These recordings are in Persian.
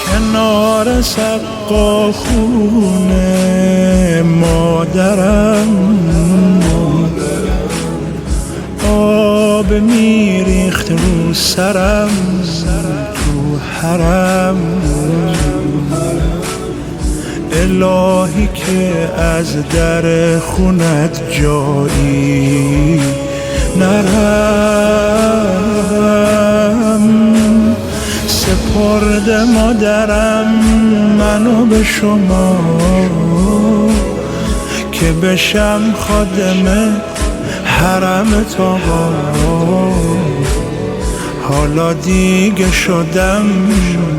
کنار سقا خونه مادرم آب میریخت رو سرم تو حرم. الهی که از در خونت جایی نرم. سپرد مادرم منو به شما که بشم خادم حرم آقا. حالا دیگه شدم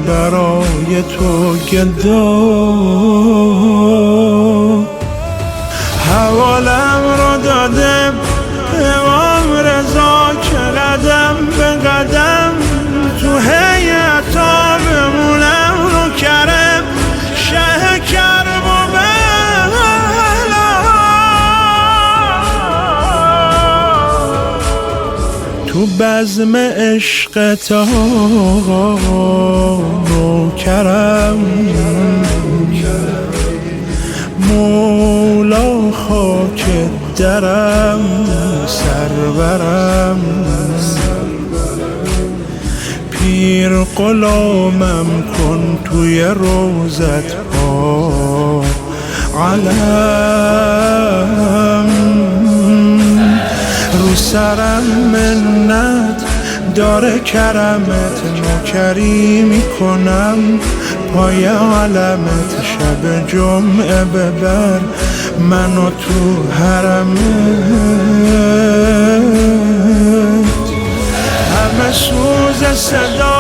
برای تو گدا. حوالم رو داده امام رضا که قدم به قدم تو هیئتا بمونم رو کرم شه کرب و بلا. تو بزم عشقت آقا نوکرم مولا خاک درم سرورم. پیر غلامم کن توی روزت پا علم. رو سرم منت داره کرمت نوکری میکنم پای علمت. شب جمعه ببر منو تو حرمت. همه سوز صدا